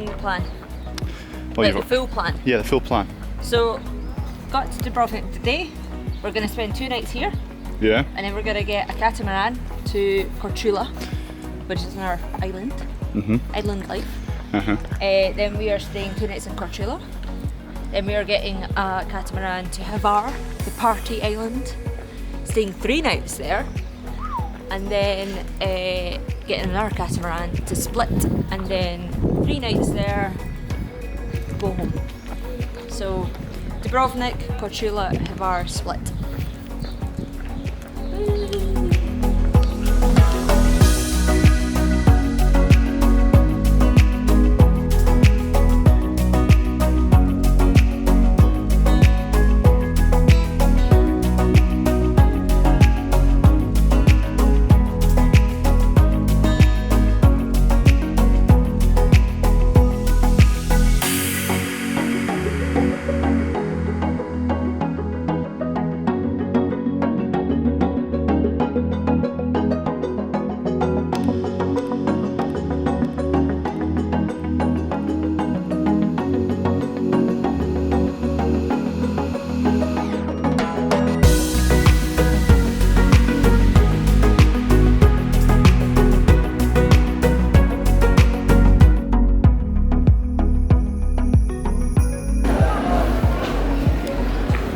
doing the plan. Well, Like the full plan. Yeah, the full plan. So, got to Dubrovnik today. We're going to spend 2 nights here, Yeah. and then we're going to get a catamaran to Korčula, which is our island. Island life. Then we are staying 2 nights in Korčula. Then we are getting a catamaran to Hvar, the party island, staying 3 nights there, and then getting another catamaran to Split, and then 3 nights there, go home. So Dubrovnik, Korčula, Hvar, Split.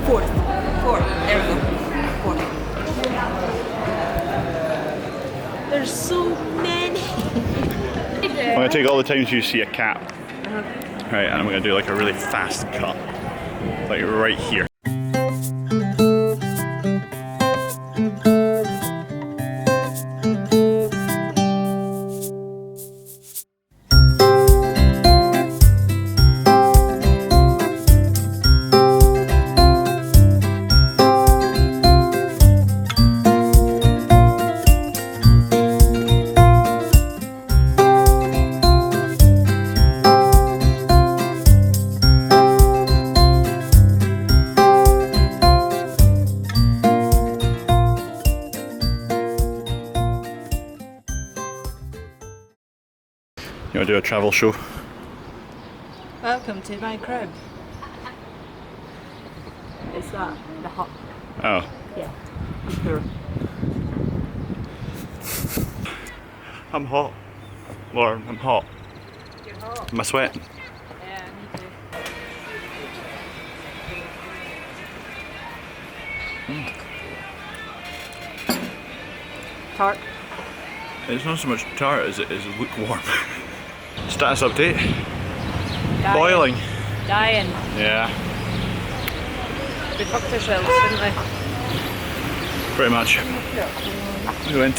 Four. There we go. 4. There's so many. I'm gonna take all the times you see a cat. Right, and I'm gonna do like a really fast cut. Like right here. You want to do a travel show? Welcome to my crib. Is that the hut? Oh. Yeah. I'm poor. I'm hot. Lauren, I'm hot. You're hot. Am I sweating? Yeah, me too. Tart. It's not so much tart as it is lukewarm. Status update. Dying. Boiling. Dying. Yeah, We fucked ourselves, didn't we? pretty much. We went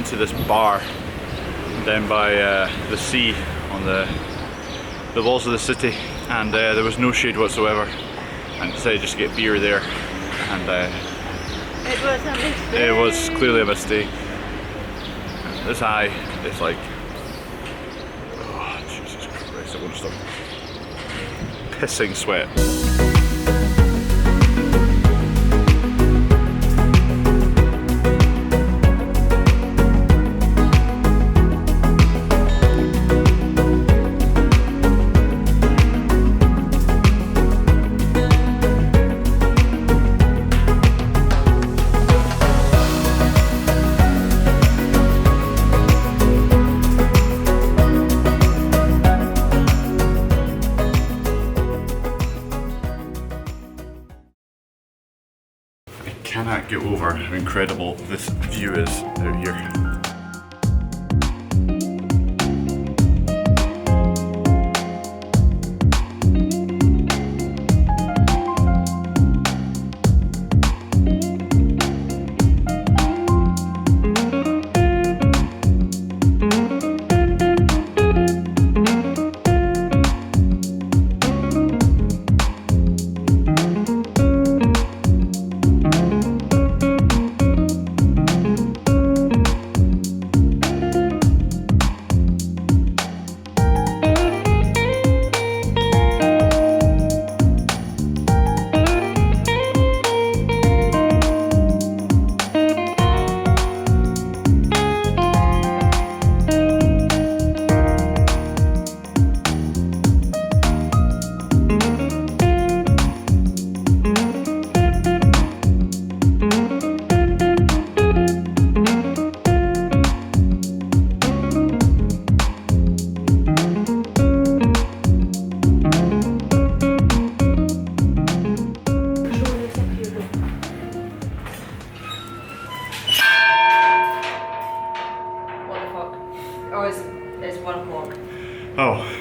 to this bar down by the sea on the walls of the city, and there was no shade whatsoever. And decided just to get beer there, and It was a mistake. it was clearly a mistake. This eye is like, oh Jesus Christ! I won't stop pissing sweat. Cannot get over how incredible this view is out here.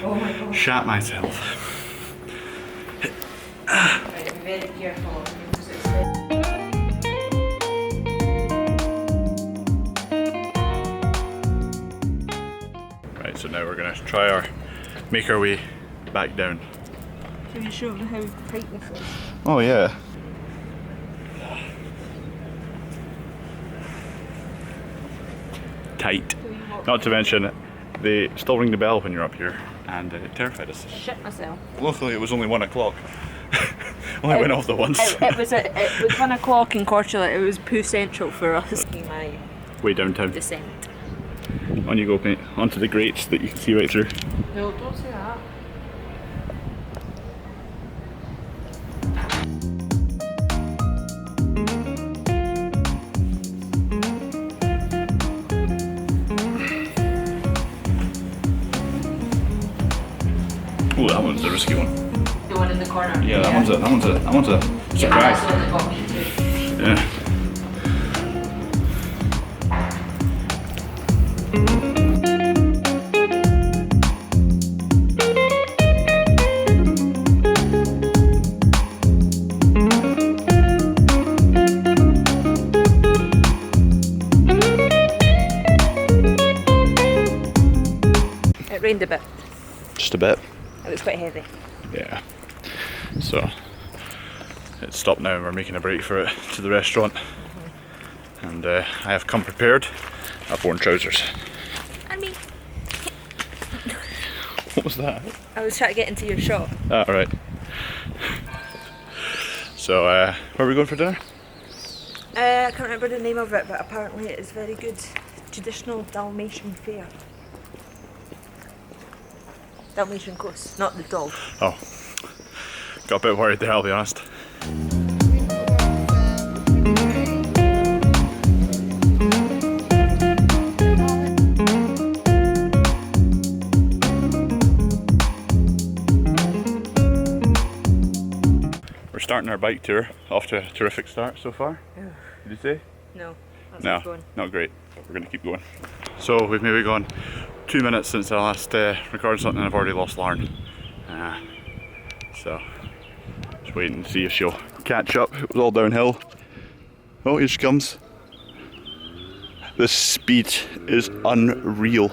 Oh my god. Shat myself. Right, be very careful. Right, so now we're gonna make our way back down. Can you show them how tight this is? Oh yeah. Tight. Not to mention, they still ring the bell when you're up here, and it terrified us. Shit myself. Luckily, it was only 1 o'clock. Only went off the once. It was 1 o'clock in Croatia. It was poo central for us. My Way downtown. descent. On you go, mate. Onto the grates that you can see right through. No, don't say that. Oh, that one's the risky one. The one in the corner. Yeah, that one's a surprise. That's the one that got me too. Yeah. It rained a bit. Just a bit. It was quite heavy. Yeah. So it's stopped now and we're making a break for it to the restaurant. And I have come prepared. I've worn trousers. And me. What was that? I was trying to get into your shot. Ah, right. So where are we going for dinner? I can't remember the name of it, but apparently it is very good. Traditional Dalmatian fare. Dalmatian coast, not the dog. Oh, got a bit worried there, I'll be honest. We're starting our bike tour, off to a terrific start so far. Did you say? No, that's No, going. not great. We're going to keep going. So we've maybe gone 2 minutes since I last recorded something and I've already lost Lauren. So just waiting to see if she'll catch up. It was all downhill. Oh, here she comes. The speed is unreal.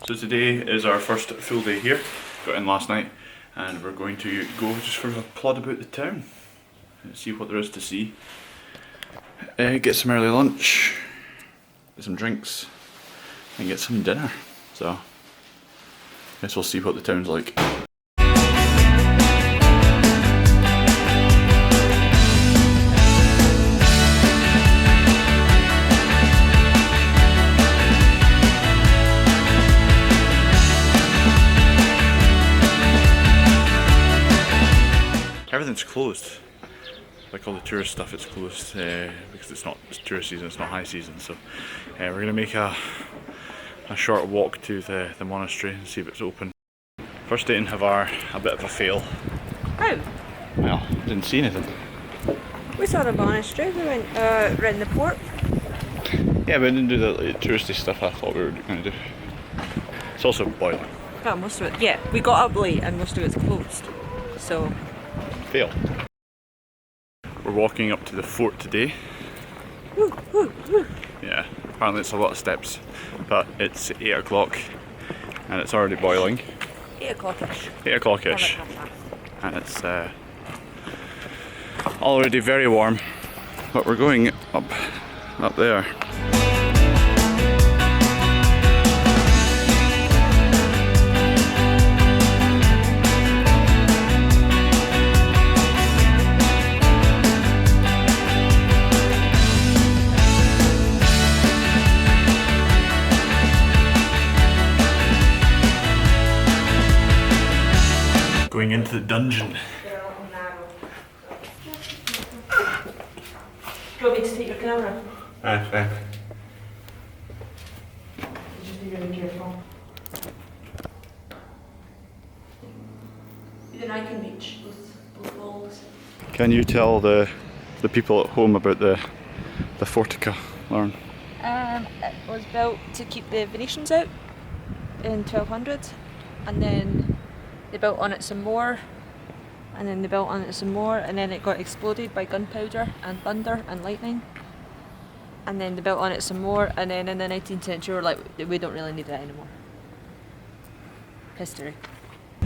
So today is our first full day here. Got in last night and we're going to go just for a plod about the town and see what there is to see. Get some early lunch, get some drinks, and get some dinner. So, I guess we'll see what the town's like. Everything's closed. Like all the tourist stuff, it's closed because it's tourist season, it's not high season. So we're going to make a short walk to the monastery and see if it's open. First day in Hvar, a bit of a fail. Oh. Well, didn't see anything. We saw the monastery, we went around the port. Yeah, but I didn't do the touristy stuff I thought we were going to do. It's also boiling. Yeah, most of it. Yeah, we got up late and most of it's closed. So. Fail. We're walking up to the fort today. Woo, woo, woo. Yeah, apparently it's a lot of steps, but it's 8 o'clock and it's already boiling. 8 o'clock-ish. 8 o'clock-ish. And it's already very warm, but we're going up there. Going into the dungeon. Do you want me to take your camera? Fine. Just be really careful. Even I can reach those walls. Can you tell the people at home about the Fortica, Lauren? It was built to keep the Venetians out in 1200, and then they built on it some more, and then they built on it some more, and then it got exploded by gunpowder and thunder and lightning, and then they built on it some more, and then in the 19th century we're like, we don't really need it anymore. History.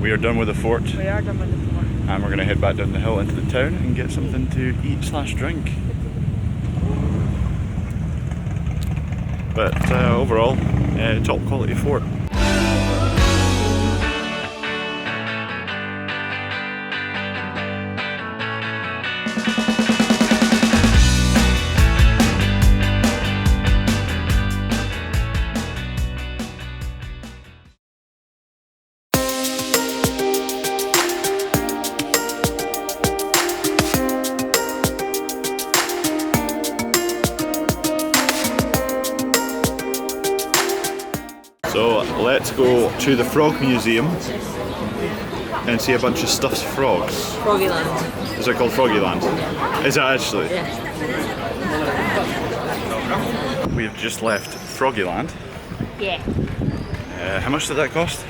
We are done with the fort. We are done with the fort. And we're going to head back down the hill into the town and get something to eat/drink. But overall, top quality fort. So let's go to the Frog Museum and see a bunch of stuffed frogs. Froggyland. Is it called Froggyland? Is it actually? Yeah. We've just left Froggyland. Yeah. How much did that cost?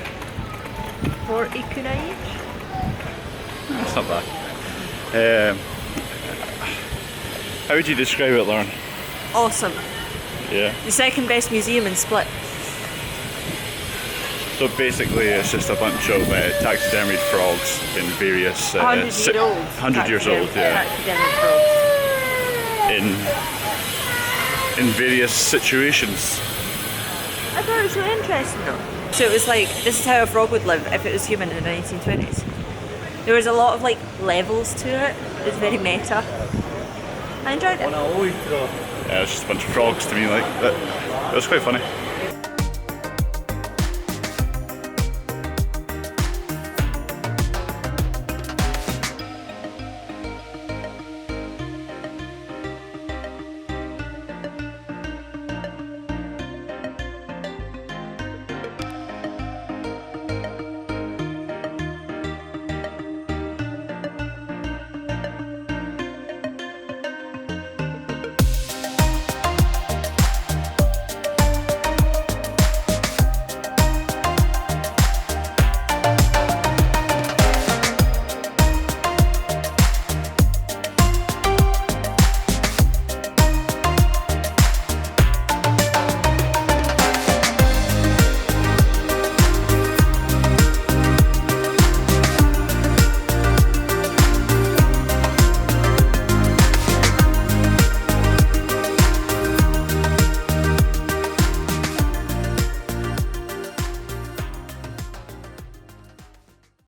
40 kuna each. That's not bad. How would you describe it, Lauren? Awesome. Yeah. The second best museum in Split. So basically it's just a bunch of taxidermied frogs in various... 100-year-old. 100 years old, yeah. Taxidermied frogs. In various situations. I thought it was so interesting though. So it was like, this is how a frog would live if it was human in the 1920s. There was a lot of like levels to it. It was very meta. I enjoyed it. Yeah, it's just a bunch of frogs to me, like, but it was quite funny.